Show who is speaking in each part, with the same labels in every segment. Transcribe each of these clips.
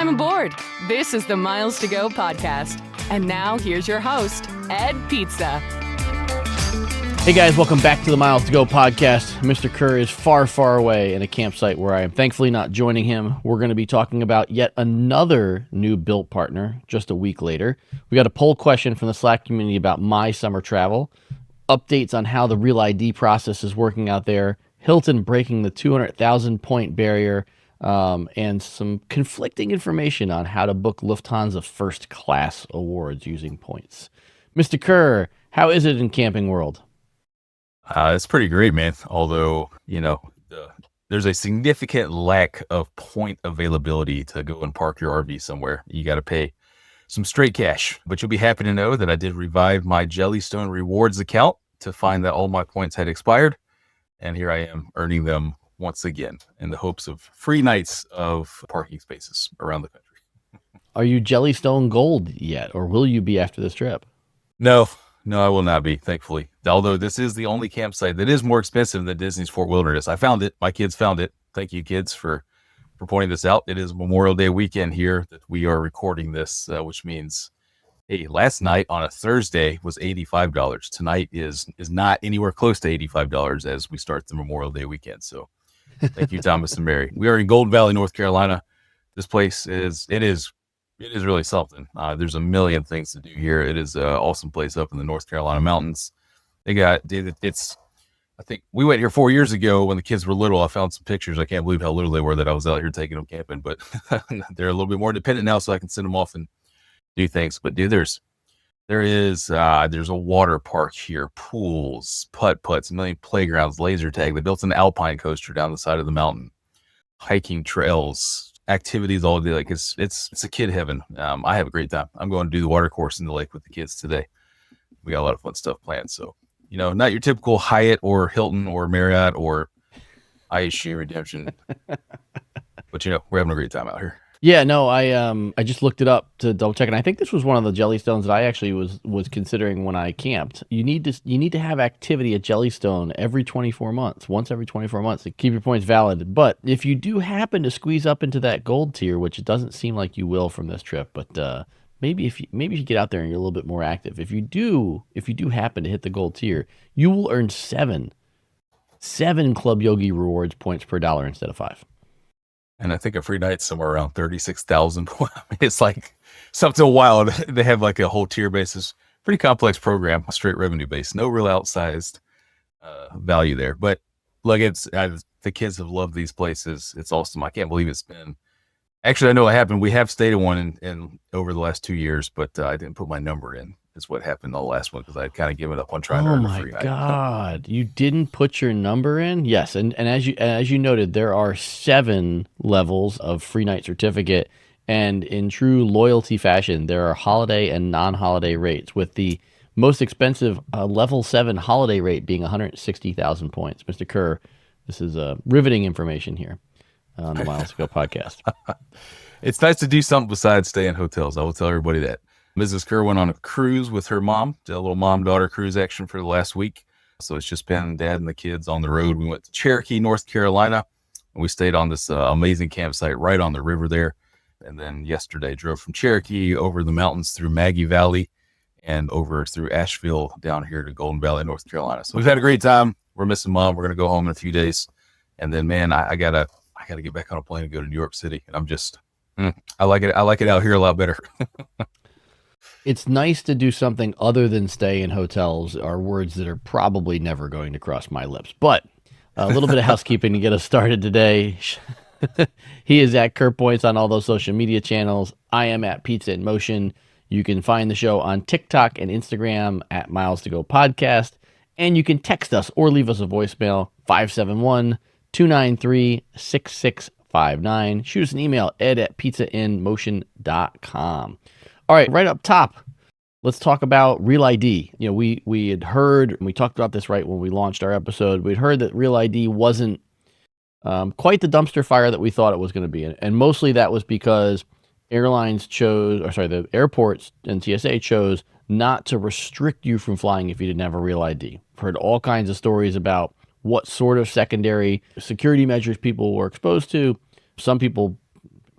Speaker 1: time aboard. This is the Miles to Go podcast. And now here's your host, Ed Pizza.
Speaker 2: Hey guys, welcome back to the Miles to Go podcast. Mr. Kerr is far, far away in a campsite where I am thankfully not joining him. We're going to be talking about yet another new Bilt partner just a week later. We got a poll question from the Slack community about my summer travel, updates on how the RealID process is working out there, Hilton breaking the 200,000 point barrier, and some conflicting information on how to book Lufthansa first class awards using points. Mr. Kerr, how is it in camping world?
Speaker 3: It's pretty great, man. Although, there's a significant lack of point availability to go and park your RV somewhere. You got to pay some straight cash. But you'll be happy to know that I did revive my Jellystone Rewards account to find that all my points had expired. And here I am earning them once again in the hopes of free nights of parking spaces around the country.
Speaker 2: Are you Jellystone Gold yet, or will you be after this trip?
Speaker 3: No, I will not be, thankfully. Although this is the only campsite that is more expensive than Disney's Fort Wilderness. I found it. My kids found it. Thank you, kids, for pointing this out. It is Memorial Day weekend here that we are recording this, which means, hey, last night on a Thursday was $85. Tonight is not anywhere close to $85 as we start the Memorial Day weekend. So thank you, Thomas and Mary. We are in Gold Valley, North Carolina. This place is really something. There's a million things to do here. It is an awesome place up in the North Carolina mountains. I think we went here 4 years ago when the kids were little. I found some pictures. I can't believe how little they were that I was out here taking them camping, but they're a little bit more independent now, so I can send them off and do things. But dude, there's a water park here, pools, putt-putts, a million playgrounds, laser tag. They built an alpine coaster down the side of the mountain, hiking trails, activities all day. Like it's a kid heaven. I have a great time. I'm going to do the water course in the lake with the kids today. We got a lot of fun stuff planned. So, not your typical Hyatt or Hilton or Marriott or IHG Redemption, but we're having a great time out here.
Speaker 2: Yeah, no, I just looked it up to double check, and I think this was one of the Jellystones that I actually was considering when I camped. You need to have activity at Jellystone once every 24 months to keep your points valid. But if you do happen to squeeze up into that gold tier, which it doesn't seem like you will from this trip, but maybe if you get out there and you're a little bit more active, if you do happen to hit the gold tier, you will earn seven Club Yogi Rewards points per dollar instead of 5.
Speaker 3: And I think a free night's somewhere around 36,000. I mean, it's like something wild. They have like a whole tier basis, pretty complex program, straight revenue base, no real outsized value there. But look, the kids have loved these places. It's awesome. I can't believe it's been. Actually, I know what happened. We have stayed at one in over the last 2 years, but I didn't put my number in. Is what happened on the last one because I had kind of given up on trying to earn a free night. Oh my
Speaker 2: God! You didn't put your number in? Yes, and as you noted, there are 7 levels of free night certificate, and in true loyalty fashion, there are holiday and non-holiday rates. With the most expensive level 7 holiday rate being 160,000 points. Mr. Kerr, this is riveting information here on the Miles to Go podcast.
Speaker 3: It's nice to do something besides stay in hotels. I will tell everybody that. Mrs. Kerr went on a cruise with her mom, did a little mom-daughter cruise action for the last week. So it's just been Dad and the kids on the road. We went to Cherokee, North Carolina, and we stayed on this amazing campsite right on the river there. And then yesterday drove from Cherokee over the mountains through Maggie Valley and over through Asheville down here to Golden Valley, North Carolina. So we've had a great time. We're missing Mom. We're going to go home in a few days. And then, man, I gotta get back on a plane and go to New York City. And I'm just, I like it out here a lot better.
Speaker 2: It's nice to do something other than stay in hotels are words that are probably never going to cross my lips. But a little bit of housekeeping to get us started today. He is at Kerr Points on all those social media channels. I am at Pizza in Motion. You can find the show on TikTok and Instagram at Miles to Go Podcast. And you can text us or leave us a voicemail, 571-293-6659. Shoot us an email, ed@pizzainmotion.com. All right, right up top, let's talk about RealID. We had heard, and we talked about this right when we launched our episode, we'd heard that RealID wasn't quite the dumpster fire that we thought it was going to be. And mostly that was because the airports and TSA chose not to restrict you from flying if you didn't have a RealID. I've heard all kinds of stories about what sort of secondary security measures people were exposed to. Some people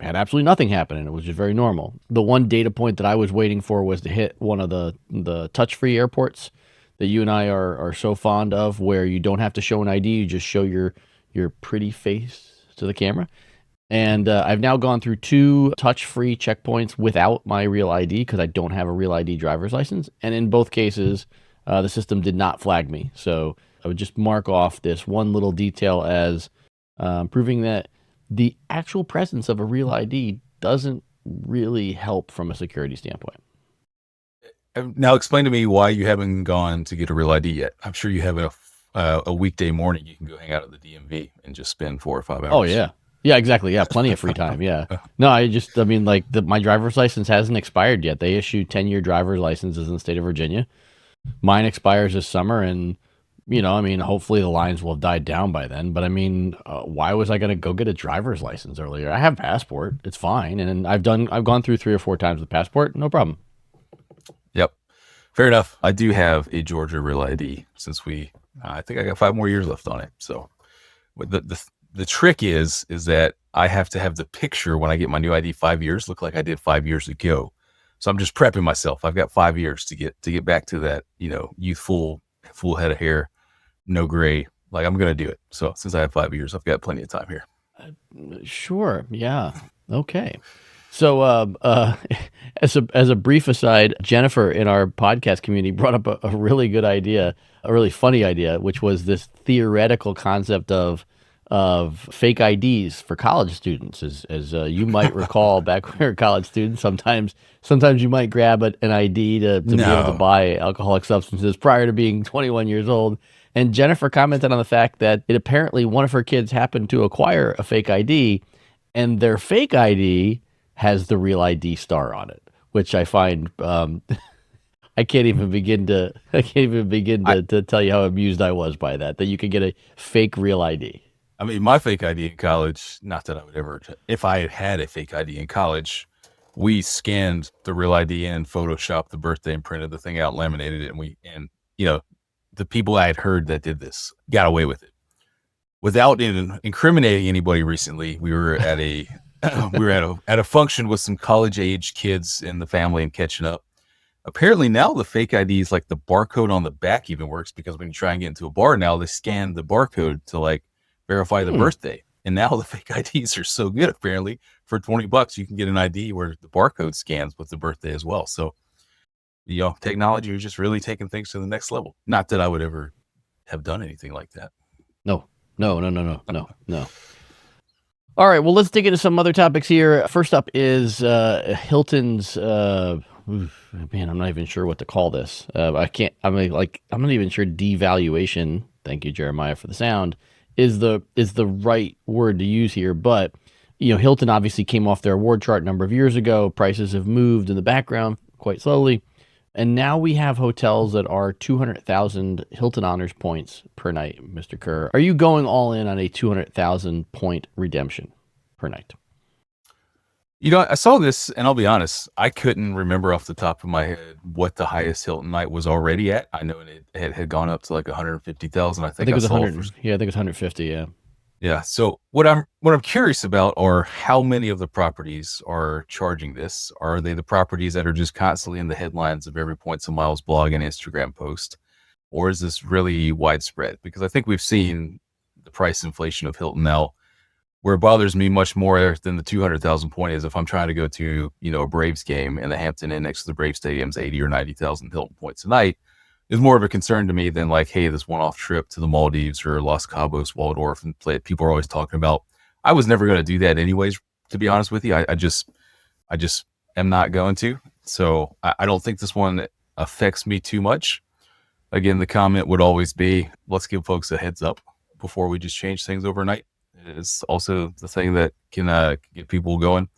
Speaker 2: had absolutely nothing happen, and it was just very normal. The one data point that I was waiting for was to hit one of the touch-free airports that you and I are so fond of, where you don't have to show an ID, you just show your pretty face to the camera. And I've now gone through 2 touch-free checkpoints without my RealID because I don't have a RealID driver's license. And in both cases, the system did not flag me. So I would just mark off this one little detail as proving that the actual presence of a RealID doesn't really help from a security standpoint.
Speaker 3: Now explain to me why you haven't gone to get a RealID yet. I'm sure you have a weekday morning you can go hang out at the DMV and just spend 4 or 5 hours.
Speaker 2: Oh, yeah. Yeah, exactly. Yeah, plenty of free time. Yeah. No, my driver's license hasn't expired yet. They issue 10-year driver's licenses in the state of Virginia. Mine expires this summer, and hopefully the lines will have died down by then. But why was I going to go get a driver's license earlier? I have a passport. It's fine. And I've gone through 3 or 4 times with passport. No problem.
Speaker 3: Yep. Fair enough. I do have a Georgia RealID since I think I got 5 more years left on it. So the trick is that I have to have the picture when I get my new ID 5 years look like I did 5 years ago. So I'm just prepping myself. I've got 5 years to get back to that, youthful, full head of hair, no gray. Like, I'm going to do it. So since I have 5 years, I've got plenty of time here.
Speaker 2: Sure. Yeah. Okay. So as a brief aside, Jennifer in our podcast community brought up a really good idea, a really funny idea, which was this theoretical concept of fake IDs for college students. As you might recall, back when we were college students, sometimes you might grab an ID to be able to buy alcoholic substances prior to being 21 years old. And Jennifer commented on the fact that it apparently one of her kids happened to acquire a fake ID, and their fake ID has the RealID star on it, which I find I can't even begin to tell you how amused I was by that you could get a fake RealID.
Speaker 3: My fake ID in college, not that I would ever, if I had a fake ID in college, we scanned the RealID in, photoshopped the birthday and printed the thing out, laminated it. And the people I had heard that did this got away with it. Without incriminating anybody recently, we were at a function with some college age kids in the family and catching up. Apparently now the fake IDs, like the barcode on the back even works, because when you try and get into a bar now, they scan the barcode to verify the birthday. And now the fake IDs are so good, apparently for $20 you can get an ID where the barcode scans with the birthday as well. So technology is just really taking things to the next level. Not that I would ever have done anything like that.
Speaker 2: No. All right, well, let's dig into some other topics here. First up is Hilton's man, I'm not even sure what to call this. I'm not even sure devaluation, thank you Jeremiah for the sound, is the right word to use here. But Hilton obviously came off their award chart a number of years ago. Prices have moved in the background quite slowly, and now we have hotels that are 200,000 Hilton Honors points per night. Mr. Kerr, are you going all in on a 200,000 point redemption per night?
Speaker 3: I saw this, and I'll be honest, I couldn't remember off the top of my head what the highest Hilton night was already at. I know it had gone up to 150,000. I think it was 100.
Speaker 2: Yeah, I think it's 150. Yeah.
Speaker 3: Yeah. So what I'm curious about are how many of the properties are charging this. Are they the properties that are just constantly in the headlines of every Points and Miles blog and Instagram post, or is this really widespread? Because I think we've seen the price inflation of Hilton now, where it bothers me much more than the 200,000 point is if I'm trying to go to a Braves game and the Hampton Inn next to the Braves Stadium's 80 or 90,000 Hilton points a night. Is more of a concern to me than hey, this one-off trip to the Maldives or Los Cabos, Waldorf, and people are always talking about. I was never going to do that anyways, to be honest with you. I just am not going to. So I don't think this one affects me too much. Again, the comment would always be, let's give folks a heads up before we just change things overnight. It's also the thing that can get people going.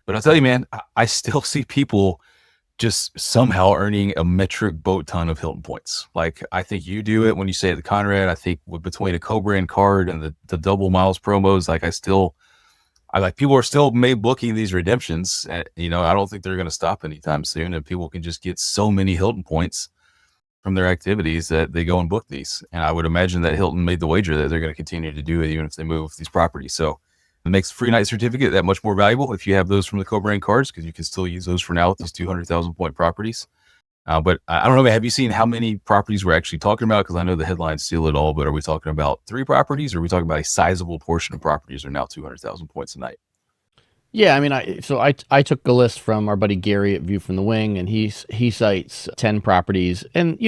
Speaker 3: But I'll tell you, man, I still see people just somehow earning a metric boat ton of Hilton points. I think you do it when you say at the Conrad. I think between a co-brand card and the double miles promos, people are still booking these redemptions. And, I don't think they're going to stop anytime soon. And people can just get so many Hilton points from their activities that they go and book these. And I would imagine that Hilton made the wager that they're going to continue to do it even if they move these properties. So It makes free night certificate that much more valuable if you have those from the co-brand cards, because you can still use those for now with these 200,000 point properties. But I don't know, man, have you seen how many properties we're actually talking about? Because I know the headlines steal it all, but are we talking about 3 properties, or are we talking about a sizable portion of properties that are now 200,000 points a night?
Speaker 2: Yeah, I mean, I took a list from our buddy Gary at View from the Wing, and he cites 10 properties, and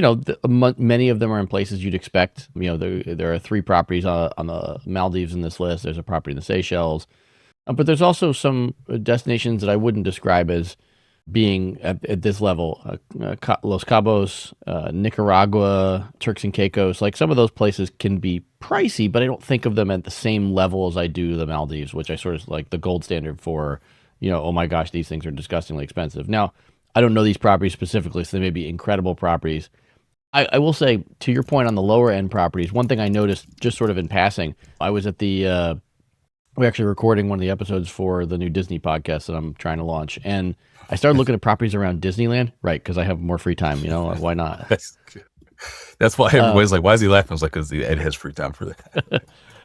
Speaker 2: many of them are in places you'd expect. There are 3 properties on the Maldives in this list. There's a property in the Seychelles, but there's also some destinations that I wouldn't describe as being at this level. Los Cabos, Nicaragua, Turks and Caicos, like some of those places can be pricey, but I don't think of them at the same level as I do the Maldives, which I sort of like the gold standard for, oh my gosh, these things are disgustingly expensive. Now, I don't know these properties specifically, so they may be incredible properties. I will say, to your point on the lower end properties, one thing I noticed just sort of in passing, I was at we're actually recording one of the episodes for the new Disney podcast that I'm trying to launch, and I started looking at properties around Disneyland, right? Because I have more free time. Why not?
Speaker 3: That's why everybody's like, "Why is he laughing?" I was like, "Because Ed has free time for that."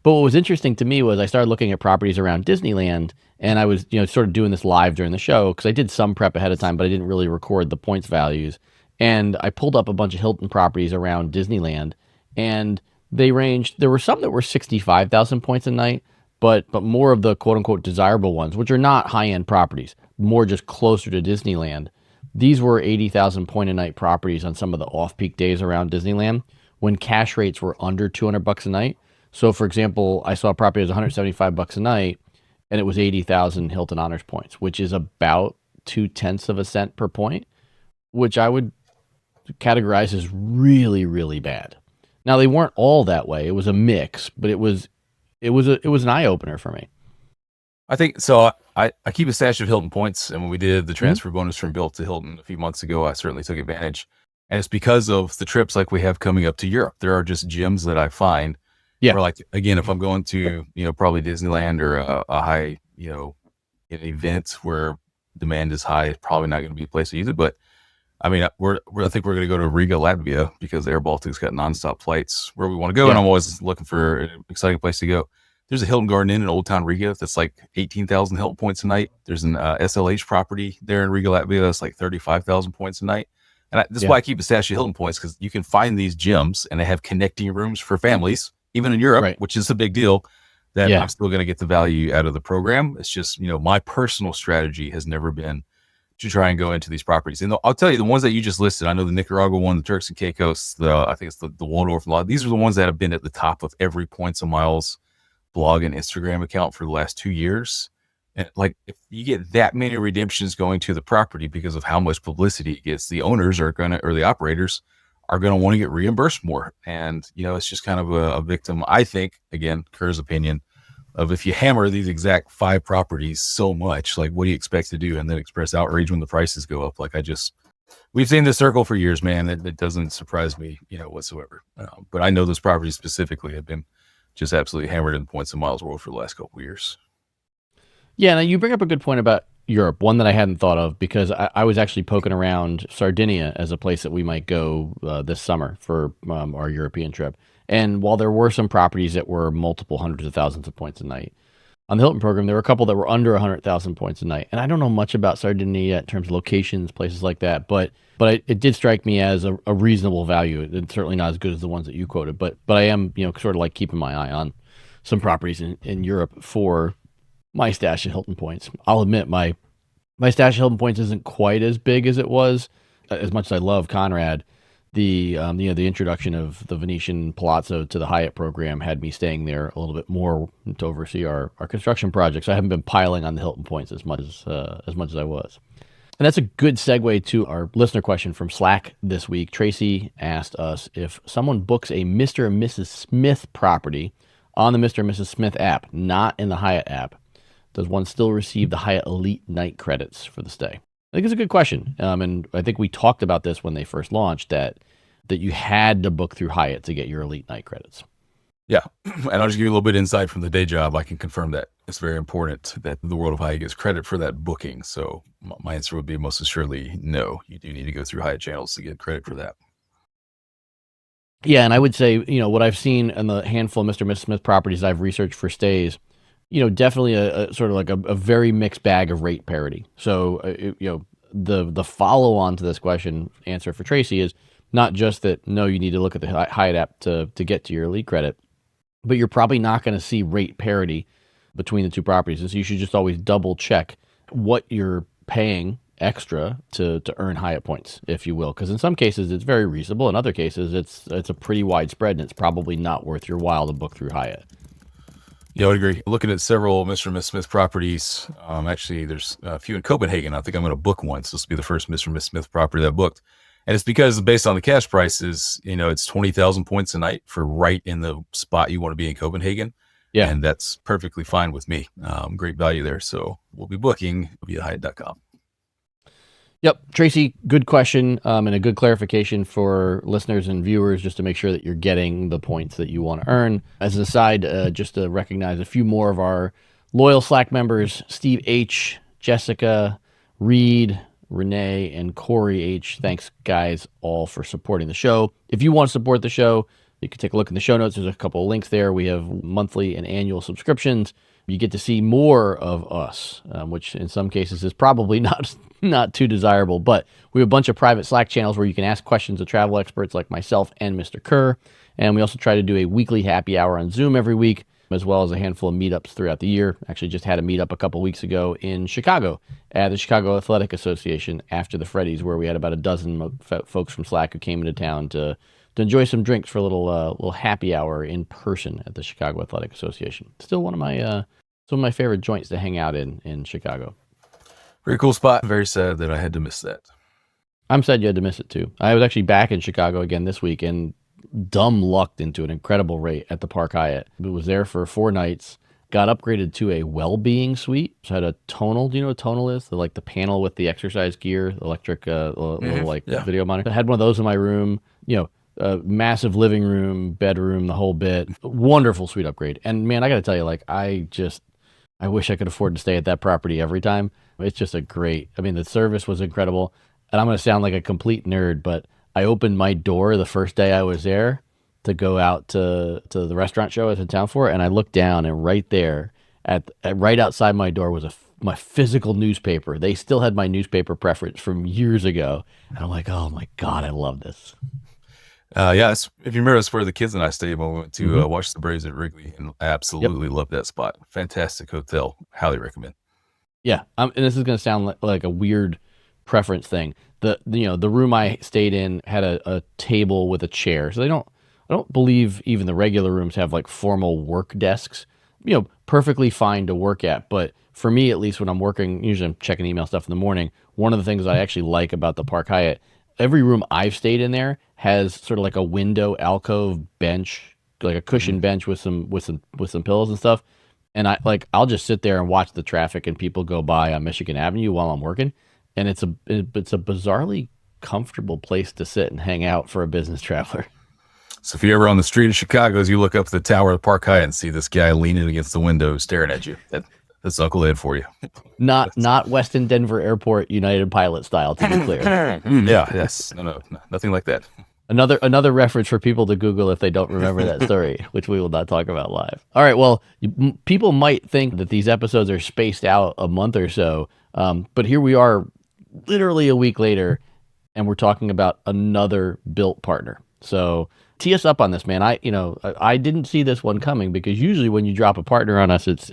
Speaker 2: But what was interesting to me was I started looking at properties around Disneyland, and I was, sort of doing this live during the show because I did some prep ahead of time, but I didn't really record the points values. And I pulled up a bunch of Hilton properties around Disneyland, and they ranged. There were some that were 65,000 points a night, but more of the quote unquote desirable ones, which are not high end properties, more just closer to Disneyland. These were 80,000 point a night properties on some of the off peak days around Disneyland when cash rates were under $200 a night. So, for example, I saw a property that was $175 a night, and it was 80,000 Hilton Honors points, which is about 0.2 of a cent per point, which I would categorize as really, really bad. Now, they weren't all that way. It was a mix, but it was an eye opener for me.
Speaker 3: I think so. I keep a stash of Hilton points, and when we did the transfer bonus from Bilt to Hilton a few months ago, I certainly took advantage. And it's because of the trips like we have coming up to Europe. There are just gems that I find. Yeah. Or like, again, if I'm going to, probably Disneyland or a high, an event where demand is high, it's probably not going to be a place to use it. But I mean, I think we're going to go to Riga, Latvia, because Air Baltic's got nonstop flights where we want to go. Yeah. And I'm always looking for an exciting place to go. There's a Hilton Garden Inn in Old Town Riga that's like 18,000 Hilton points a night. There's an SLH property there in Riga, Latvia that's like 35,000 points a night. And this is why I keep a stash of Hilton points, because you can find these gyms and they have connecting rooms for families, even in Europe, right, which is a big deal, that I'm still going to get the value out of the program. It's just, my personal strategy has never been to try and go into these properties. And I'll tell you, the ones that you just listed, I know the Nicaragua one, the Turks and Caicos, I think it's the Waldorf, these are the ones that have been at the top of every Points and Miles blog and Instagram account for the last 2 years. And like, if you get that many redemptions going to the property because of how much publicity it gets, the owners or the operators are going to want to get reimbursed more. And, it's just kind of a victim, I think, again, Kerr's opinion, of if you hammer these exact 5 properties so much, like, what do you expect to do? And then express outrage when the prices go up. Like, we've seen this circle for years, man. It doesn't surprise me, whatsoever. But I know those properties specifically have been just absolutely hammered in the Points and Miles world for the last couple of years.
Speaker 2: Yeah, now you bring up a good point about Europe, one that I hadn't thought of, because I was actually poking around Sardinia as a place that we might go this summer for our European trip. And while there were some properties that were multiple hundreds of thousands of points a night, on the Hilton program, there were a couple that were under 100,000 points a night. And I don't know much about Sardinia yet in terms of locations, places like that, but it did strike me as a reasonable value. It's certainly not as good as the ones that you quoted, but I am, sort of like keeping my eye on some properties in Europe for my stash of Hilton points. I'll admit my stash of Hilton points isn't quite as big as it was. As much as I love Conrad, the introduction of the Venetian Palazzo to the Hyatt program had me staying there a little bit more to oversee our construction projects. I haven't been piling on the Hilton points as much as I was. And that's a good segue to our listener question from Slack this week. Tracy asked us, if someone books a Mr. and Mrs. Smith property on the Mr. and Mrs. Smith app, not in the Hyatt app, does one still receive the Hyatt Elite night credits for the stay? I think it's a good question. And I think we talked about this when they first launched, that you had to book through Hyatt to get your Elite night credits.
Speaker 3: Yeah. And I'll just give you a little bit of insight from the day job. I can confirm that it's very important that the world of Hyatt gets credit for that booking. So my answer would be most assuredly no. You do need to go through Hyatt channels to get credit for that.
Speaker 2: Yeah. And I would say, what I've seen in the handful of Mr. and Mrs. Smith properties I've researched for stays, definitely a sort of like a very mixed bag of rate parity. So, the follow on to this question answer for Tracy is not just that, no, you need to look at the Hyatt app to get to your elite credit, but you're probably not going to see rate parity between the two properties. And so you should just always double check what you're paying extra to earn Hyatt points, if you will. Because in some cases, it's very reasonable. In other cases, it's a pretty widespread, and it's probably not worth your while to book through Hyatt.
Speaker 3: Yeah, I would agree. Looking at several Mr. and Miss Smith properties, actually, there's a few in Copenhagen. I think I'm going to book one. So this will be the first Mr. and Miss Smith property that I booked. And it's because based on the cash prices, it's 20,000 points a night for right in the spot you want to be in Copenhagen. Yeah. And that's perfectly fine with me. Great value there. So we'll be booking via Hyatt.com.
Speaker 2: Yep. Tracy, good question and a good clarification for listeners and viewers just to make sure that you're getting the points that you want to earn. As an aside, just to recognize a few more of our loyal Slack members, Steve H., Jessica, Reed, Renee, and Corey H. Thanks, guys, all for supporting the show. If you want to support the show, you can take a look in the show notes. There's a couple of links there. We have monthly and annual subscriptions. You get to see more of us, which in some cases is probably not too desirable, but we have a bunch of private Slack channels where you can ask questions of travel experts like myself and Mr. Kerr. And we also try to do a weekly happy hour on Zoom every week, as well as a handful of meetups throughout the year. Actually just had a meetup a couple weeks ago in Chicago at the Chicago Athletic Association after the Freddy's, where we had about a dozen folks from Slack who came into town to enjoy some drinks for a little happy hour in person at the Chicago Athletic Association. Still one of my favorite joints to hang out in Chicago.
Speaker 3: Very cool spot. Very sad that I had to miss that.
Speaker 2: I'm sad you had to miss it too. I was actually back in Chicago again this week and dumb lucked into an incredible rate at the Park Hyatt. It was there for 4 nights. Got upgraded to a well-being suite. So had a tonal. Do you know what tonal is? The panel with the exercise gear, electric video monitor. I had one of those in my room. Massive living room, bedroom, the whole bit. Wonderful suite upgrade. And man, I got to tell you, I wish I could afford to stay at that property every time. It's just the service was incredible. And I'm going to sound like a complete nerd, but I opened my door the first day I was there to go out to the restaurant show I was in town for. And I looked down, and right there right outside my door was my physical newspaper. They still had my newspaper preference from years ago. And I'm like, oh my God, I love this.
Speaker 3: If you remember, that's where the kids and I stayed when we went to watch the Braves at Wrigley, and I absolutely loved that spot. Fantastic hotel. Highly recommend. Yeah.
Speaker 2: And this is going to sound like a weird preference thing. The room I stayed in had a table with a chair. So I don't believe even the regular rooms have like formal work desks, perfectly fine to work at. But for me, at least when I'm working, usually I'm checking email stuff in the morning. One of the things I actually like about the Park Hyatt, every room I've stayed in there has sort of like a window alcove bench, like a cushion bench with some pillows and stuff. And I'll just sit there and watch the traffic and people go by on Michigan Avenue while I'm working. And it's a bizarrely comfortable place to sit and hang out for a business traveler.
Speaker 3: So if you're ever on the street of Chicago, as you look up the tower of the Park Hyatt and see this guy leaning against the window staring at you, that's Uncle Ed for you.
Speaker 2: Not Westin Denver Airport United Pilot style, to be clear.
Speaker 3: Yes. No, nothing like that.
Speaker 2: Another reference for people to Google if they don't remember that story, which we will not talk about live. All right, well, people might think that these episodes are spaced out a month or so, but here we are literally a week later, and we're talking about another Bilt partner. So tee us up on this, man. I didn't see this one coming, because usually when you drop a partner on us, it's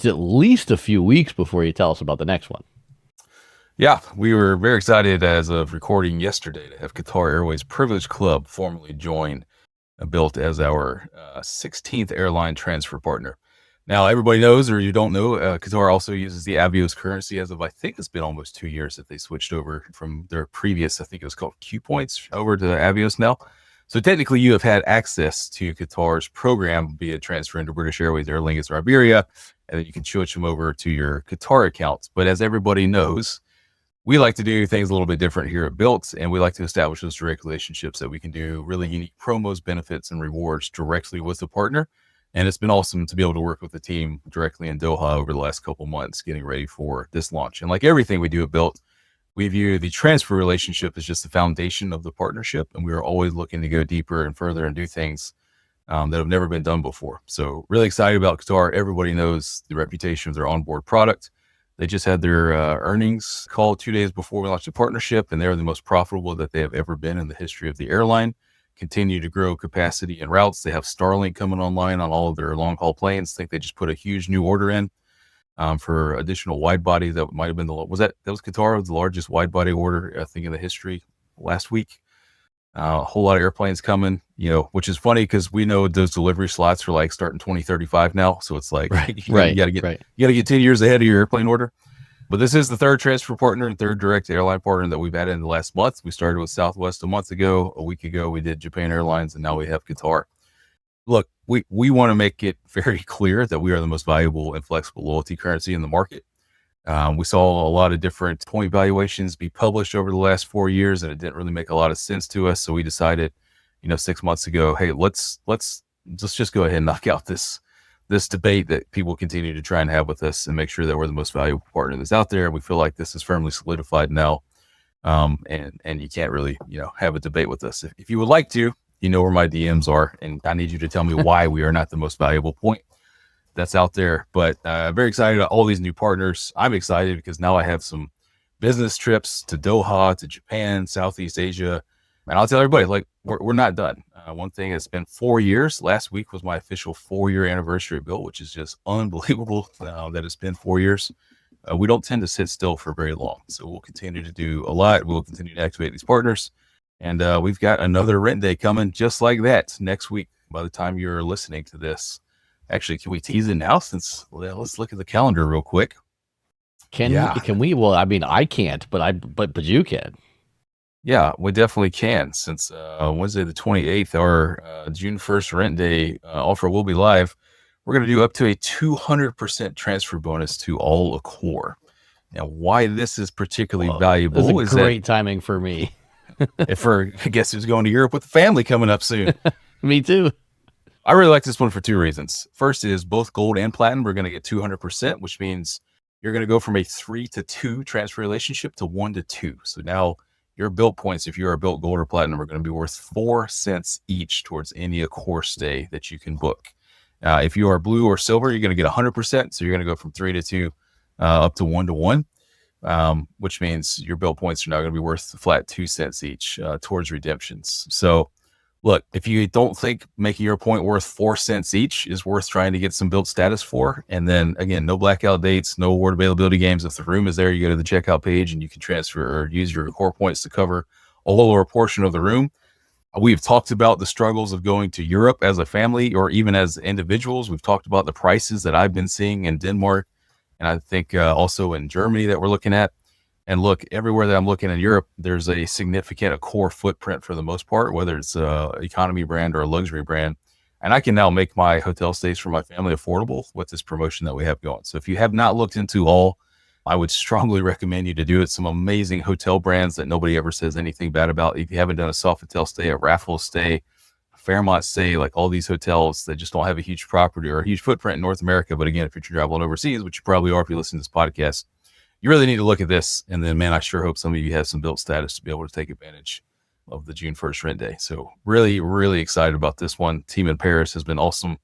Speaker 2: at least a few weeks before you tell us about the next one.
Speaker 3: Yeah, we were very excited as of recording yesterday to have Qatar Airways Privilege Club formally join Bilt as our 16th airline transfer partner. Now, everybody knows, or you don't know, Qatar also uses the Avios currency as of, I think it's been almost 2 years that they switched over from their previous, I think it was called Q Points, over to Avios now. So technically, you have had access to Qatar's program, be it transfer into British Airways, Aer Lingus, or Iberia, and then you can switch them over to your Qatar accounts. But as everybody knows, we like to do things a little bit different here at Bilt, and we like to establish those direct relationships that we can do really unique promos, benefits, and rewards directly with the partner. And it's been awesome to be able to work with the team directly in Doha over the last couple months, getting ready for this launch. And like everything we do at Bilt, we view the transfer relationship as just the foundation of the partnership, and we are always looking to go deeper and further and do things that have never been done before. So really excited about Qatar. Everybody knows the reputation of their onboard product. They just had their earnings call 2 days before we launched the partnership, and they're the most profitable that they have ever been in the history of the airline. Continue to grow capacity and routes. They have Starlink coming online on all of their long-haul planes. I think they just put a huge new order in for additional wide body. That might have been that was Qatar, the largest wide body order, I think, in the history last week. A whole lot of airplanes coming, which is funny because we know those delivery slots are like starting 2035 now. So it's like, you got to get 10 years ahead of your airplane order. But this is the third transfer partner and third direct airline partner that we've added in the last month. We started with Southwest a month ago. A week ago, we did Japan Airlines, and now we have Qatar. Look, we want to make it very clear that we are the most valuable and flexible loyalty currency in the market. We saw a lot of different point valuations be published over the last 4 years, and it didn't really make a lot of sense to us. So we decided, 6 months ago, hey, let's just go ahead and knock out this debate that people continue to try and have with us and make sure that we're the most valuable partner that's out there. We feel like this is firmly solidified now. And you can't really, have a debate with us. If you would like to, you know where my DMs are, and I need you to tell me why we are not the most valuable point that's out there. But very excited about all these new partners. I'm excited because now I have some business trips to Doha, to Japan, Southeast Asia. And I'll tell everybody, like, we're not done. One thing, it's been 4 years. Last week was my official 4-year anniversary of Bilt, which is just unbelievable that it's been 4 years. We don't tend to sit still for very long. So we'll continue to do a lot. We'll continue to activate these partners. And we've got another rent day coming just like that next week by the time you're listening to this. Actually, can we tease it now? Let's look at the calendar real quick.
Speaker 2: Can we? Well, I mean, I can't, but you can.
Speaker 3: Yeah, we definitely can. Since Wednesday the 28th, our June 1st rent day offer will be live. We're going to do up to a 200% transfer bonus to all Accor. Now, why this is particularly valuable
Speaker 2: is great timing for me.
Speaker 3: I guess who's going to Europe with the family coming up soon.
Speaker 2: Me too.
Speaker 3: I really like this one for 2 reasons. First is both Gold and Platinum are going to get 200%, which means you're going to go from a 3 to 2 transfer relationship to 1 to 2. So now your Bilt points, if you are Bilt Gold or Platinum, are going to be worth 4 cents each towards any Accor stay that you can book. If you are Blue or Silver, you're going to get 100%. So you're going to go from 3 to 2 up to 1 to 1, which means your Bilt points are now going to be worth a flat 2 cents each towards redemptions. So look, if you don't think making your point worth 4 cents each is worth trying to get some Bilt status for, and then again, no blackout dates, no award availability games. If the room is there, you go to the checkout page and you can transfer or use your core points to cover a lower portion of the room. We've talked about the struggles of going to Europe as a family or even as individuals. We've talked about the prices that I've been seeing in Denmark, and I think also in Germany that we're looking at. And look, everywhere that I'm looking in Europe, there's a significant Accor footprint for the most part, whether it's a economy brand or a luxury brand. And I can now make my hotel stays for my family affordable with this promotion that we have going. So if you have not looked into all, I would strongly recommend you to do it. Some amazing hotel brands that nobody ever says anything bad about. If you haven't done a Sofitel stay, a Raffles stay, a Fairmont stay, like all these hotels that just don't have a huge property or a huge footprint in North America. But again, if you're traveling overseas, which you probably are if you listen to this podcast, you really need to look at this. And then, man, I sure hope some of you have some Bilt status to be able to take advantage of the June 1st rent day. So really, really excited about this one. Team in Paris has been awesome.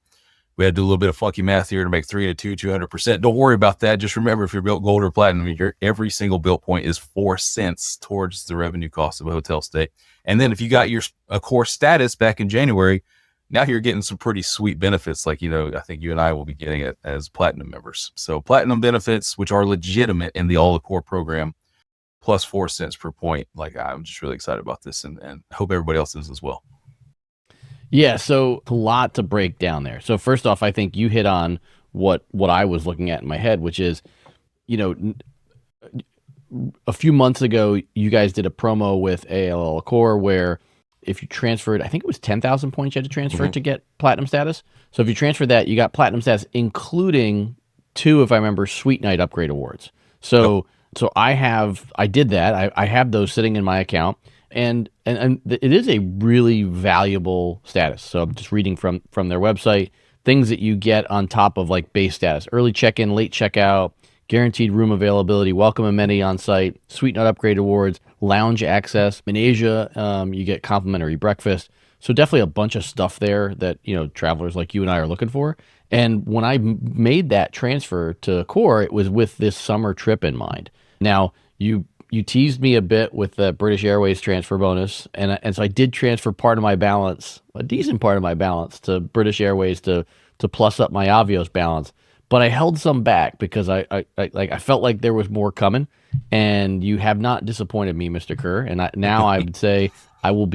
Speaker 3: We had to do a little bit of funky math here to make 3 to 2, 200%. Don't worry about that. Just remember, if you're Bilt Gold or Platinum, every single Bilt point is 4 cents towards the revenue cost of a hotel stay. And then if you got your Accor status back in January, now you're getting some pretty sweet benefits. Like, I think you and I will be getting it as Platinum members. So Platinum benefits, which are legitimate in the All Accor program, plus 4 cents per point. Like, I'm just really excited about this and hope everybody else is as well.
Speaker 2: Yeah, so a lot to break down there. So first off, I think you hit on what I was looking at in my head, which is, a few months ago, you guys did a promo with ALL Accor where if you transferred, I think it was 10,000 points you had to transfer to get Platinum status. So if you transferred that, you got Platinum status, including 2, if I remember, Suite Night upgrade awards. So I did that. I have those sitting in my account. And it is a really valuable status. So I'm just reading from their website, things that you get on top of like base status: early check-in, late checkout, guaranteed room availability, welcome amenity on site, Suite Note upgrade awards, lounge access. In Asia, you get complimentary breakfast, So definitely a bunch of stuff there that, travelers like you and I are looking for. And when I made that transfer to Accor, it was with this summer trip in mind. Now, you teased me a bit with the British Airways transfer bonus, and so I did transfer part of my balance, a decent part of my balance, to British Airways to plus up my Avios balance. But I held some back because I felt like there was more coming, and you have not disappointed me, Mr. Kerr. And now I would say I will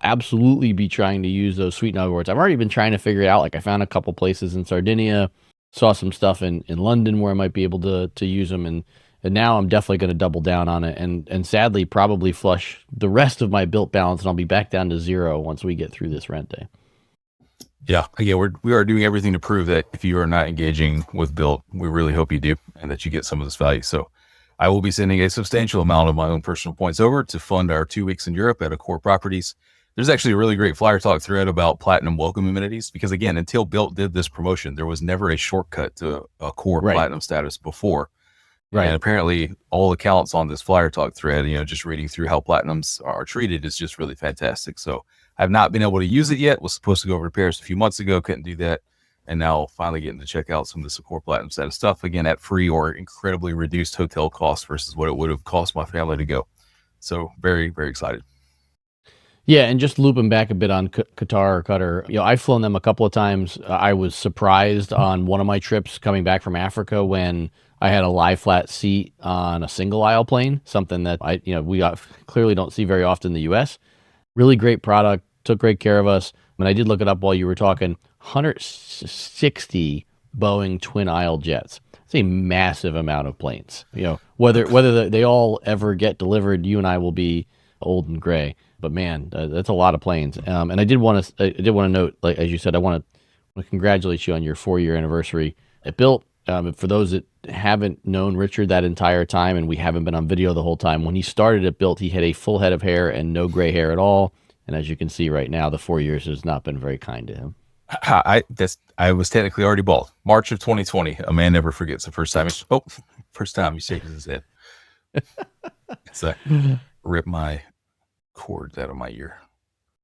Speaker 2: absolutely be trying to use those sweet rewards. I've already been trying to figure it out. Like I found a couple places in Sardinia, saw some stuff in London where I might be able to use them, and now I'm definitely going to double down on it, and sadly probably flush the rest of my Bilt balance, and I'll be back down to zero once we get through this rent day.
Speaker 3: Yeah, again, we are doing everything to prove that if you are not engaging with Bilt, we really hope you do, and that you get some of this value. So I will be sending a substantial amount of my own personal points over to fund our 2 weeks in Europe at Accor properties. There's actually a really great Flyer Talk thread about platinum welcome amenities, because again, until Bilt did this promotion, there was never a shortcut to Accor platinum status before. Right. And apparently all accounts on this Flyer Talk thread, just reading through how platinums are treated is just really fantastic. So I've not been able to use it yet. Was supposed to go over to Paris a few months ago, couldn't do that. And now finally getting to check out some of the Accor platinum status stuff, again, at free or incredibly reduced hotel costs versus what it would have cost my family to go. So very, very excited.
Speaker 2: Yeah, and just looping back a bit on Qatar, I've flown them a couple of times. I was surprised on one of my trips coming back from Africa when I had a lie flat seat on a single aisle plane, something that we clearly don't see very often in the U.S. Really great product, took great care of us. And I did look it up while you were talking. 160 Boeing twin aisle jets. It's a massive amount of planes. Whether they all ever get delivered, you and I will be old and gray. But man, that's a lot of planes. And I did want to note, like as you said, I want to congratulate you on your 4-year anniversary at Bilt. For those that haven't known Richard that entire time, and we haven't been on video the whole time, when he started at Bilt, he had a full head of hair and no gray hair at all. And as you can see right now, the 4 years has not been very kind to him.
Speaker 3: I was technically already bald. March of 2020. A man never forgets the first time. First time he shakes his head. So rip my cords out of my ear.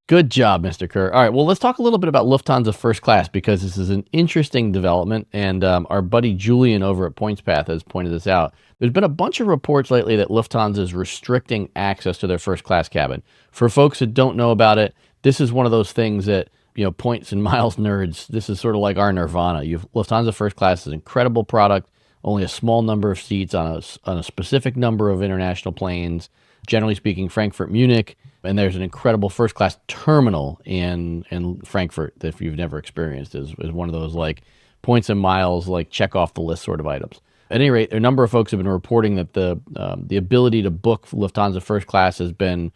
Speaker 2: Good job, Mr. Kerr. All right, well, let's talk a little bit about Lufthansa First Class, because this is an interesting development, and our buddy Julian over at PointsPath has pointed this out. There's been a bunch of reports lately that Lufthansa is restricting access to their first class cabin. For folks that don't know about it, this is one of those things that, points and miles nerds, this is sort of like our nirvana. Lufthansa First Class is an incredible product, only a small number of seats on a specific number of international planes, generally speaking, Frankfurt, Munich. And there's an incredible first-class terminal in Frankfurt that, if you've never experienced, is one of those like points and miles, like check off the list sort of items. At any rate, a number of folks have been reporting that the ability to book Lufthansa First Class has been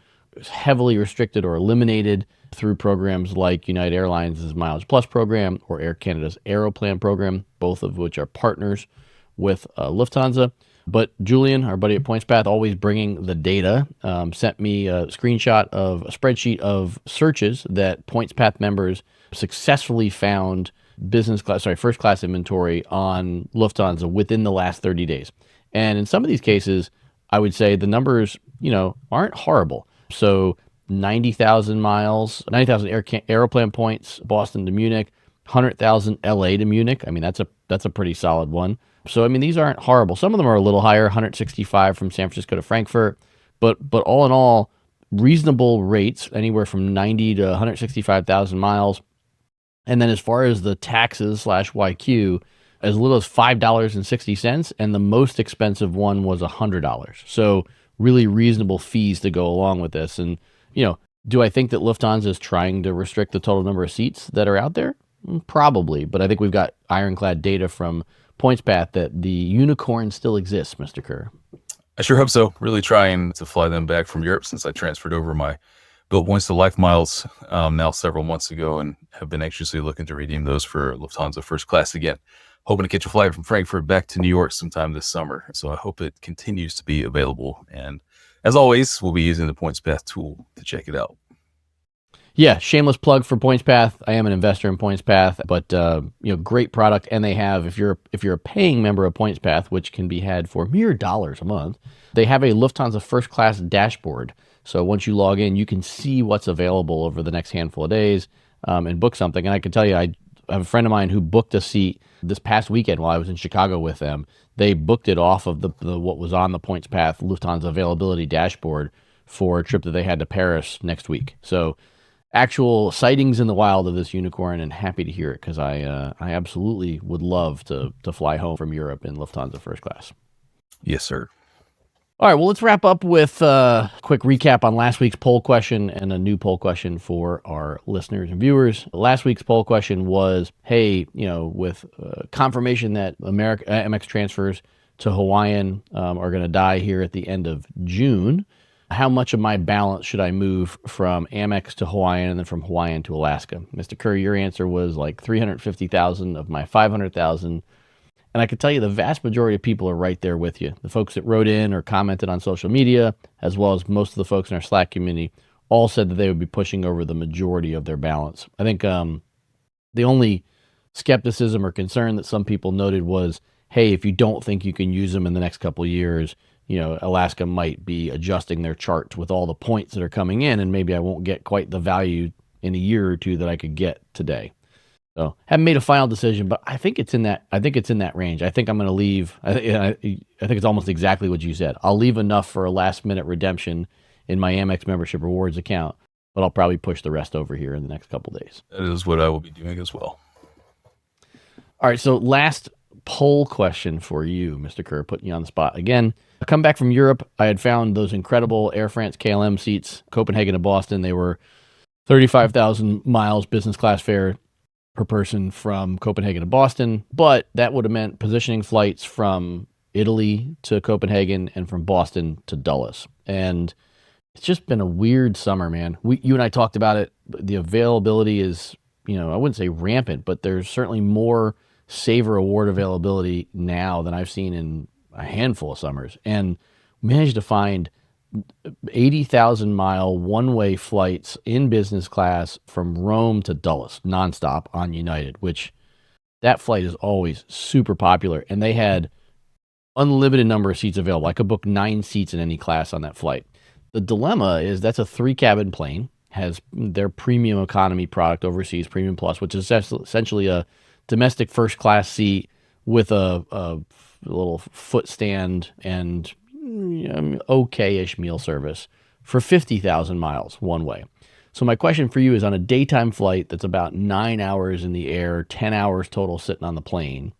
Speaker 2: heavily restricted or eliminated through programs like United Airlines' Mileage Plus program or Air Canada's Aeroplan program, both of which are partners with Lufthansa. But Julian, our buddy at PointsPath, always bringing the data, sent me a screenshot of a spreadsheet of searches that PointsPath members successfully found first class inventory on Lufthansa within the last 30 days. And in some of these cases, I would say the numbers, aren't horrible. So 90,000 miles, 90,000 Aeroplan points, Boston to Munich, 100,000 LA to Munich. I mean, that's a pretty solid one. So, I mean, these aren't horrible. Some of them are a little higher, 165 from San Francisco to Frankfurt. But all in all, reasonable rates, anywhere from 90 to 165,000 miles. And then as far as the taxes /YQ, as little as $5.60, and the most expensive one was $100. So really reasonable fees to go along with this. And, do I think that Lufthansa is trying to restrict the total number of seats that are out there? Probably. But I think we've got ironclad data from PointsPath that the unicorn still exists, Mr. Kerr.
Speaker 3: I sure hope so. Really trying to fly them back from Europe since I transferred over my Bilt points to Life Miles now several months ago, and have been anxiously looking to redeem those for Lufthansa First Class again. Hoping to catch a flight from Frankfurt back to New York sometime this summer. So I hope it continues to be available. And as always, we'll be using the PointsPath tool to check it out.
Speaker 2: Yeah, shameless plug for PointsPath. I am an investor in PointsPath, but great product. And they have, if you're a paying member of PointsPath, which can be had for mere dollars a month, they have a Lufthansa First Class dashboard. So once you log in, you can see what's available over the next handful of days and book something. And I can tell you, I have a friend of mine who booked a seat this past weekend while I was in Chicago with them. They booked it off of the what was on the Points Path Lufthansa availability dashboard for a trip that they had to Paris next week. So actual sightings in the wild of this unicorn, and happy to hear it because I absolutely would love to fly home from Europe in Lufthansa first class.
Speaker 3: Yes, sir.
Speaker 2: All right, well, let's wrap up with a quick recap on last week's poll question and a new poll question for our listeners and viewers. Last week's poll question was, hey, with confirmation that Amex transfers to Hawaiian are going to die here at the end of June, how much of my balance should I move from Amex to Hawaiian and then from Hawaiian to Alaska? Mr. Curry, your answer was like 350,000 of my 500,000. And I can tell you the vast majority of people are right there with you. The folks that wrote in or commented on social media, as well as most of the folks in our Slack community, all said that they would be pushing over the majority of their balance. I think the only skepticism or concern that some people noted was, hey, if you don't think you can use them in the next couple of years, Alaska might be adjusting their charts with all the points that are coming in, and maybe I won't get quite the value in a year or two that I could get today. So haven't made a final decision, but I think it's in that. I think it's in that range. I think I'm going to leave. I think it's almost exactly what you said. I'll leave enough for a last minute redemption in my Amex membership rewards account, but I'll probably push the rest over here in the next couple of days.
Speaker 3: That is what I will be doing as well.
Speaker 2: All right. So last poll question for you, Mr. Kerr, putting you on the spot again. I come back from Europe. I had found those incredible Air France KLM seats, Copenhagen to Boston. They were 35,000 miles business class fare per person from Copenhagen to Boston, but that would have meant positioning flights from Italy to Copenhagen and from Boston to Dulles. And it's just been a weird summer, man. You and I talked about it. The availability is, I wouldn't say rampant, but there's certainly more Savor Award availability now than I've seen in a handful of summers. And managed to find 80,000 mile one-way flights in business class from Rome to Dulles nonstop on United, which that flight is always super popular. And they had unlimited number of seats available. I could book 9 seats in any class on that flight. The dilemma is that's a 3-cabin plane, has their premium economy product overseas, Premium Plus, which is essentially a domestic first class seat with a little foot stand and okay-ish meal service for 50,000 miles one way. So my question for you is, on a daytime flight that's about 9 hours in the air, 10 hours total sitting on the plane,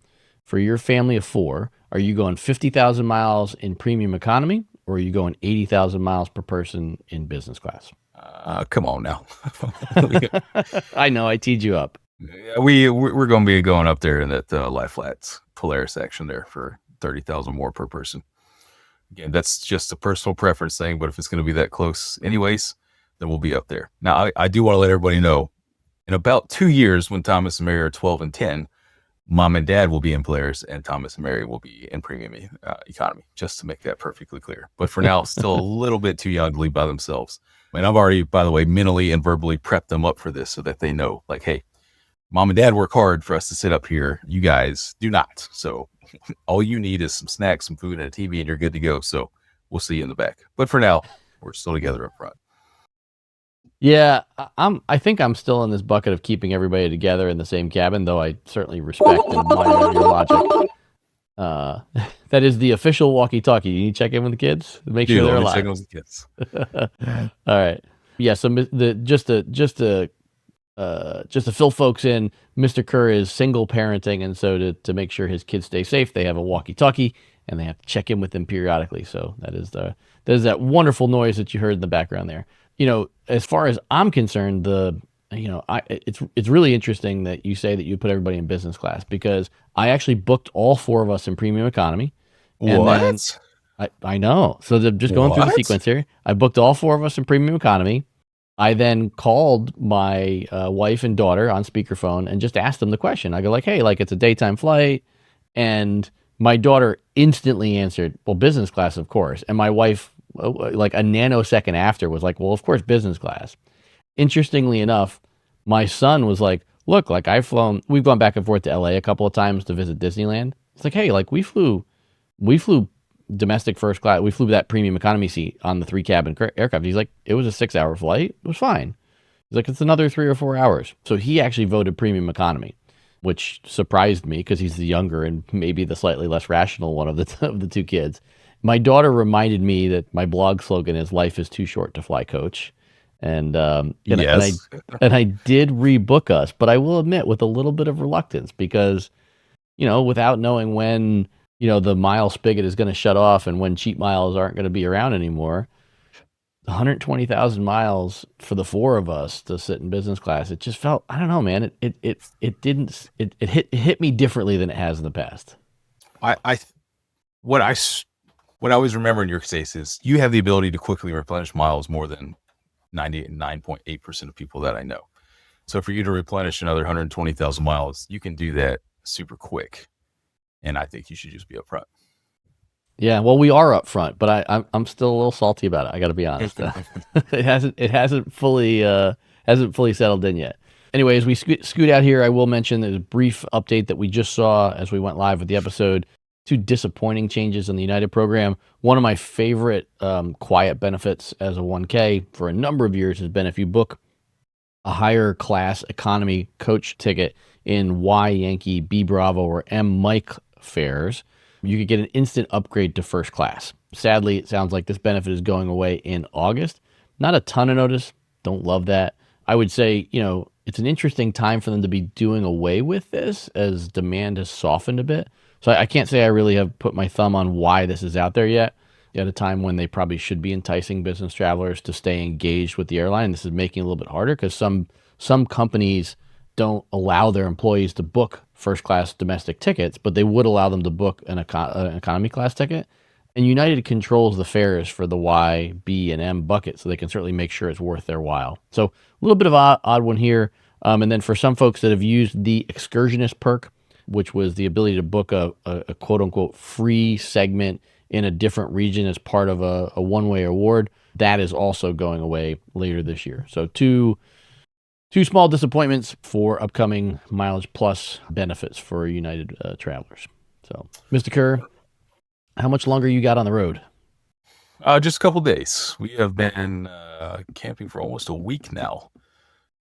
Speaker 2: for your family of 4, are you going 50,000 miles in premium economy, or are you going 80,000 miles per person in business class?
Speaker 3: Come on now.
Speaker 2: I know, I teed you up.
Speaker 3: We're going to be going up there in that Lie Flats Polaris section there for 30,000 more per person. Again, that's just a personal preference thing, but if it's going to be that close anyways, then we'll be up there. Now, I do want to let everybody know, in about 2 years, when Thomas and Mary are 12 and 10, Mom and Dad will be in Polaris and Thomas and Mary will be in premium economy, just to make that perfectly clear. But for now, still a little bit too young to leave by themselves. And I've already, by the way, mentally and verbally prepped them up for this so that they know, like, hey, Mom and Dad work hard for us to sit up here. You guys do not. So all you need is some snacks, some food, and a TV, and you're good to go. So we'll see you in the back. But for now, we're still together up front.
Speaker 2: Yeah, I think I'm still in this bucket of keeping everybody together in the same cabin, though I certainly respect and admire your logic. That is the official walkie-talkie. You need to check in with the kids, make sure they're alive.
Speaker 3: Check in with the kids.
Speaker 2: All right. Yeah. So just to fill folks in, Mr. Kerr is single parenting, and so to make sure his kids stay safe, they have a walkie-talkie, and they have to check in with them periodically. So that is that wonderful noise that you heard in the background there. As far as I'm concerned, it's really interesting that you say that you put everybody in business class, because I actually booked all 4 of us in premium economy.
Speaker 3: What?
Speaker 2: I know. So just going through the sequence here, I booked all 4 of us in premium economy. I then called my wife and daughter on speakerphone and just asked them the question. I go like, hey, like, it's a daytime flight. And my daughter instantly answered, well, business class, of course. And my wife, like a nanosecond after, was like, well, of course, business class. Interestingly enough, my son was like, look, like we've gone back and forth to LA a couple of times to visit Disneyland. It's like, hey, like we flew domestic first class. We flew that premium economy seat on the 3-cabin aircraft. He's like, it was a 6-hour flight. It was fine. He's like, it's another 3 or 4 hours. So he actually voted premium economy, which surprised me because he's the younger and maybe the slightly less rational one of the two kids. My daughter reminded me that my blog slogan is "Life is too short to fly, coach," and
Speaker 3: Yes.
Speaker 2: I did rebook us, but I will admit with a little bit of reluctance because, without knowing when the mile spigot is going to shut off and when cheap miles aren't going to be around anymore. 120,000 miles for the 4 of us to sit in business class. It just felt, I don't know, man. It hit me differently than it has in the past.
Speaker 3: What I always remember in your case is you have the ability to quickly replenish miles more than 99.8% of people that I know. So for you to replenish another 120,000 miles, you can do that super quick. And I think you should just be upfront.
Speaker 2: Yeah, well, we are up front, but I'm still a little salty about it. I got to be honest. It hasn't fully settled in yet. Anyway, as we scoot out here, I will mention there's a brief update that we just saw as we went live with the episode. 2 disappointing changes in the United program. One of my favorite quiet benefits as a 1K for a number of years has been if you book a higher class economy coach ticket in Y Yankee, B Bravo, or M Mike fares, you could get an instant upgrade to first class. Sadly, it sounds like this benefit is going away in August. Not a ton of notice. Don't love that. I would say, it's an interesting time for them to be doing away with this as demand has softened a bit. So I can't say I really have put my thumb on why this is out there yet. At a time when they probably should be enticing business travelers to stay engaged with the airline. This is making it a little bit harder because some companies don't allow their employees to book first class domestic tickets, but they would allow them to book an economy class ticket. And United controls the fares for the Y, B, and M bucket, so they can certainly make sure it's worth their while. So a little bit of odd one here. And then for some folks that have used the excursionist perk, which was the ability to book a quote unquote free segment in a different region as part of a one-way award, that is also going away later this year. So two small disappointments for upcoming Mileage Plus benefits for United travelers. So, Mr. Kerr, how much longer you got on the road?
Speaker 3: Just a couple days. We have been camping for almost a week now.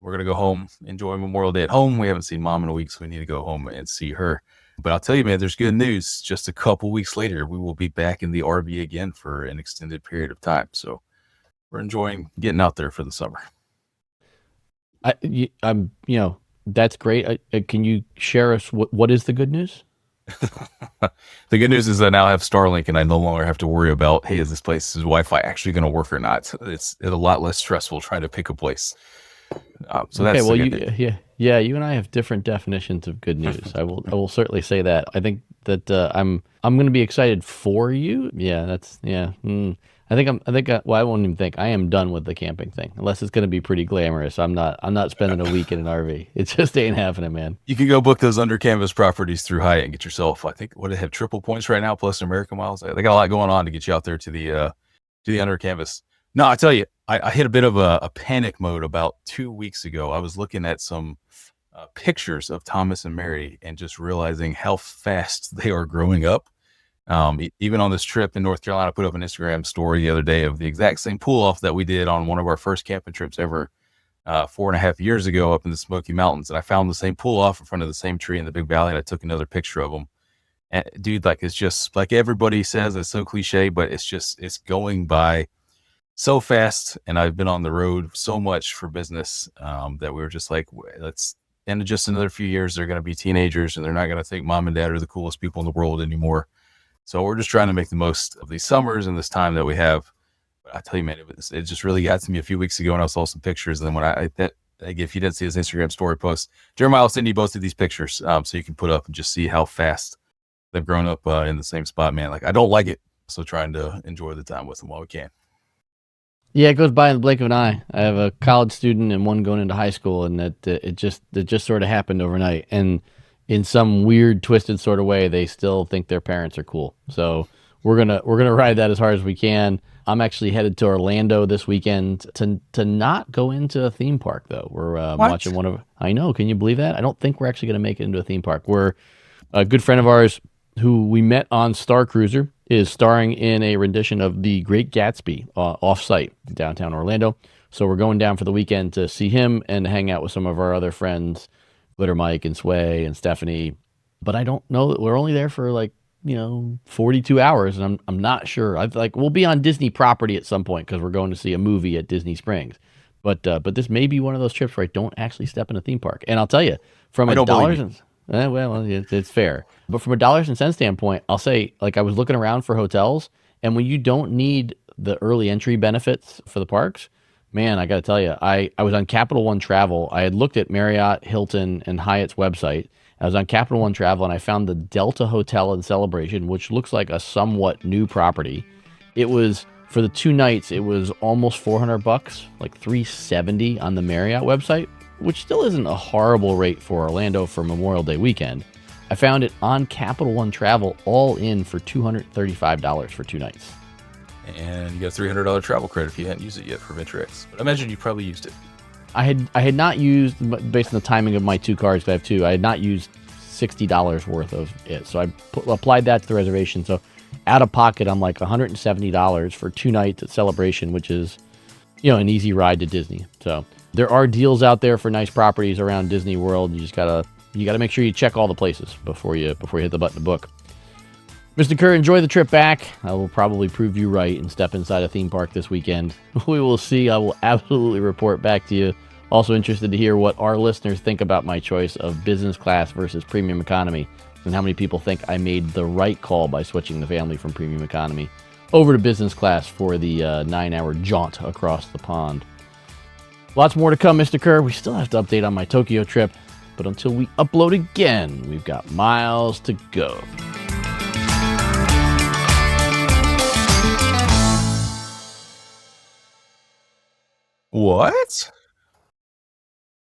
Speaker 3: We're going to go home, enjoy Memorial Day at home. We haven't seen Mom in a week, so we need to go home and see her. But I'll tell you, man, there's good news. Just a couple weeks later, we will be back in the RV again for an extended period of time. So we're enjoying getting out there for the summer.
Speaker 2: I'm that's great. Can you share us what is the good news?
Speaker 3: The good news is I now have Starlink and I no longer have to worry about, hey, is this place's Wi-Fi actually going to work or not? It's a lot less stressful trying to pick a place. So
Speaker 2: okay,
Speaker 3: that's
Speaker 2: well, you and I have different definitions of good news. I will certainly say that. I think that I'm going to be excited for you. Yeah, that's yeah. I won't even think. I am done with the camping thing unless it's going to be pretty glamorous. I'm not spending a week in an RV. It just ain't happening, man.
Speaker 3: You can go book those under canvas properties through Hyatt and get yourself, I think, what, they have triple points right now plus American miles. They got a lot going on to get you out there to the under canvas. No, I tell you, I hit a bit of a panic mode about 2 weeks ago. I was looking at some pictures of Thomas and Mary and just realizing how fast they are growing up. Even on this trip in North Carolina, I put up an Instagram story the other day of the exact same pull off that we did on one of our first camping trips ever 4.5 years ago up in the Smoky Mountains. And I found the same pull off in front of the same tree in the Big Valley. And I took another picture of them. And dude, like, it's just like everybody says, it's so cliche, but it's going by so fast. And I've been on the road so much for business that we were just like, let's, in just another few years, they're going to be teenagers and they're not going to think mom and dad are the coolest people in the world anymore. So we're just trying to make the most of these summers and this time that we have. But I tell you, man, it just really got to me a few weeks ago when I saw some pictures. And then when if you didn't see his Instagram story post, Jeremiah will send you both of these pictures so you can put up and just see how fast they've grown up in the same spot, man. Like, I don't like it. So trying to enjoy the time with them while we can.
Speaker 2: Yeah, it goes by in the blink of an eye. I have a college student and one going into high school, and it just sort of happened overnight. And in some weird, twisted sort of way, they still think their parents are cool. So we're gonna ride that as hard as we can. I'm actually headed to Orlando this weekend to not go into a theme park though. We're watching one of. I know. Can you believe that? I don't think we're actually gonna make it into a theme park. We're a good friend of ours who we met on Star Cruiser is starring in a rendition of The Great Gatsby off-site in downtown Orlando. So we're going down for the weekend to see him and hang out with some of our other friends, Glitter Mike and Sway and Stephanie. But I don't know that we're only there for 42 hours, and I'm not sure. We'll be on Disney property at some point because we're going to see a movie at Disney Springs. But this may be one of those trips where I don't actually step in a theme park. And I'll tell you, from a dollars and it's fair. But from a dollars and cents standpoint, I'll say, I was looking around for hotels, and when you don't need the early entry benefits for the parks, man, I got to tell you, I was on Capital One Travel. I had looked at Marriott, Hilton, and Hyatt's website. I was on Capital One Travel, and I found the Delta Hotel in Celebration, which looks like a somewhat new property. It was, for the 2 nights, it was almost $400, like $370 on the Marriott website, which still isn't a horrible rate for Orlando for Memorial Day weekend. I found it on Capital One Travel all in for $235 for 2 nights.
Speaker 3: And you got a $300 travel credit if you hadn't used it yet for Venture X. But I imagine you probably used it.
Speaker 2: I had not used, based on the timing of my 2 cards, I have 2, I had not used $60 worth of it. So I applied that to the reservation. So out of pocket, I'm like $170 for 2 nights at Celebration, which is, an easy ride to Disney. So there are deals out there for nice properties around Disney World. You just gotta make sure you check all the places before you hit the button to book. Mr. Kerr, enjoy the trip back. I will probably prove you right and step inside a theme park this weekend. We will see. I will absolutely report back to you. Also interested to hear what our listeners think about my choice of business class versus premium economy, and how many people think I made the right call by switching the family from premium economy over to business class for the 9-hour jaunt across the pond. Lots more to come, Mr. Kerr. We still have to update on my Tokyo trip, but until we upload again, we've got miles to go.
Speaker 3: What?